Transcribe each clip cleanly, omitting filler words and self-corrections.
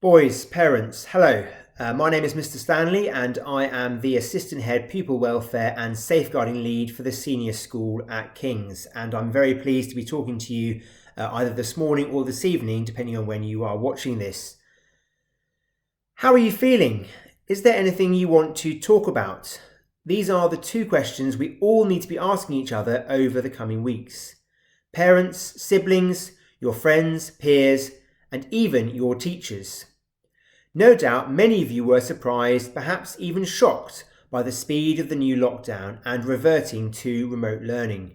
Boys, parents, hello. My name is Mr. Stanley and I am the Assistant Head Pupil Welfare and Safeguarding Lead for the Senior School at King's, and I'm very pleased to be talking to you either this morning or this evening, depending on when you are watching this. How are you feeling? Is there anything you want to talk about? These are the two questions we all need to be asking each other over the coming weeks. Parents, siblings, your friends, peers, and even your teachers. No doubt many of you were surprised, perhaps even shocked, by the speed of the new lockdown and reverting to remote learning.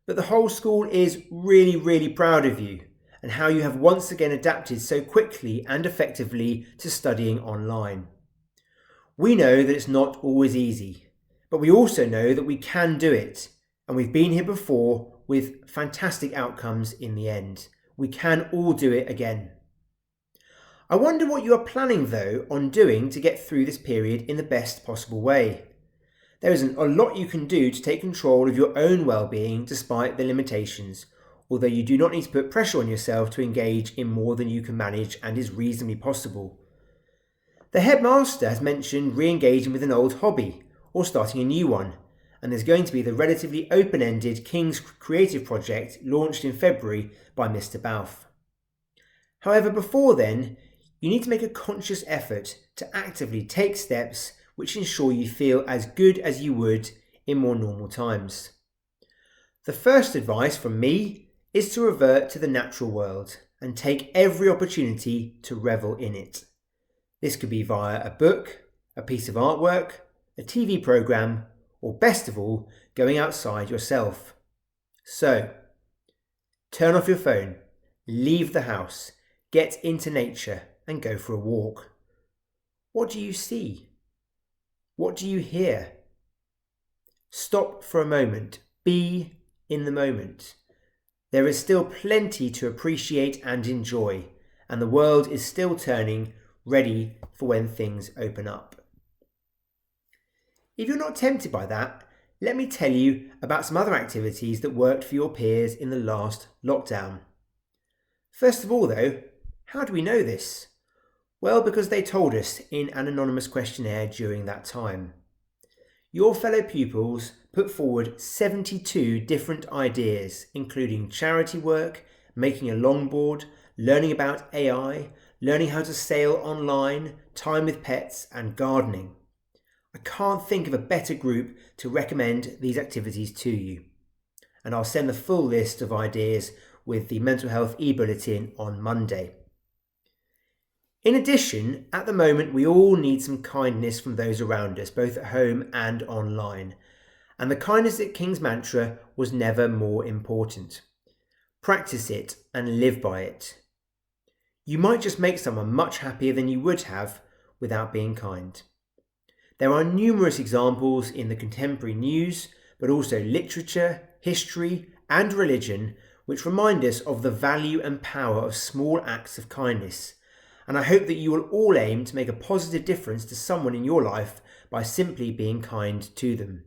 But the whole school is really proud of you and how you have once again adapted so quickly and effectively to studying online. We know that it's not always easy, but we also know that we can do it, and we've been here before with fantastic outcomes in the end. We can all do it again. I wonder what you are planning though on doing to get through this period in the best possible way. There isn't a lot you can do to take control of your own well-being despite the limitations, although you do not need to put pressure on yourself to engage in more than you can manage and is reasonably possible. The headmaster has mentioned re-engaging with an old hobby or starting a new one, and there's going to be the relatively open-ended King's Creative Project launched in February by Mr. Balfe. However, before then, you need to make a conscious effort to actively take steps which ensure you feel as good as you would in more normal times. The first advice from me is to revert to the natural world and take every opportunity to revel in it. This could be via a book, a piece of artwork, a TV programme, or best of all, going outside yourself. So, turn off your phone, leave the house, get into nature, and go for a walk. What do you see? What do you hear? Stop for a moment. Be in the moment. There is still plenty to appreciate and enjoy, and the world is still turning, ready for when things open up. If you're not tempted by that, let me tell you about some other activities that worked for your peers in the last lockdown. First of all though, how do we know this? Well, because they told us in an anonymous questionnaire during that time. Your fellow pupils put forward 72 different ideas, including charity work, making a longboard, learning about AI, learning how to sail online, time with pets, and gardening. I can't think of a better group to recommend these activities to you. And I'll send the full list of ideas with the mental health e-bulletin on Monday. In addition, at the moment we all need some kindness from those around us, both at home and online. And the kindness at King's mantra was never more important. Practice it and live by it. You might just make someone much happier than you would have without being kind. There are numerous examples in the contemporary news, but also literature, history, and religion, which remind us of the value and power of small acts of kindness. And I hope that you will all aim to make a positive difference to someone in your life by simply being kind to them.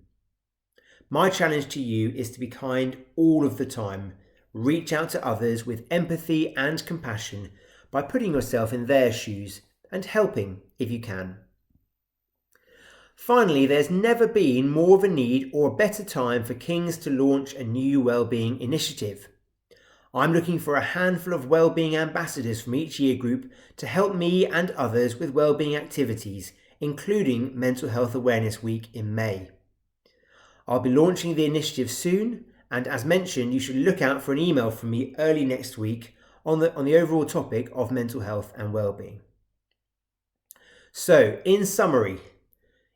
My challenge to you is to be kind all of the time. Reach out to others with empathy and compassion by putting yourself in their shoes and helping if you can. Finally, there's never been more of a need or a better time for King's to launch a new wellbeing initiative. I'm looking for a handful of wellbeing ambassadors from each year group to help me and others with wellbeing activities, including Mental Health Awareness Week in May. I'll be launching the initiative soon, and as mentioned, you should look out for an email from me early next week on the overall topic of mental health and wellbeing. So, in summary,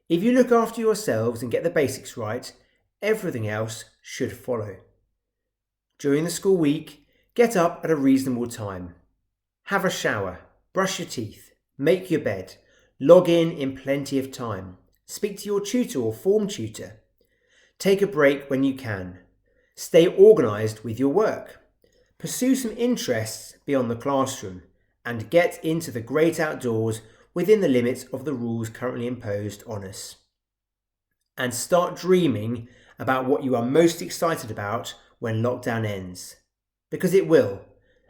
if you look after yourselves and get the basics right, everything else should follow. During the school week, get up at a reasonable time. Have a shower, brush your teeth, make your bed, log in plenty of time, speak to your tutor or form tutor. Take a break when you can. Stay organised with your work. Pursue some interests beyond the classroom and get into the great outdoors within the limits of the rules currently imposed on us. And start dreaming about what you are most excited about when lockdown ends. Because it will,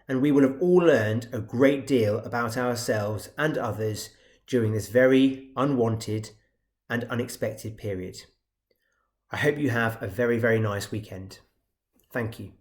and we will have all learned a great deal about ourselves and others during this very unwanted and unexpected period. I hope you have a very, very nice weekend. Thank you.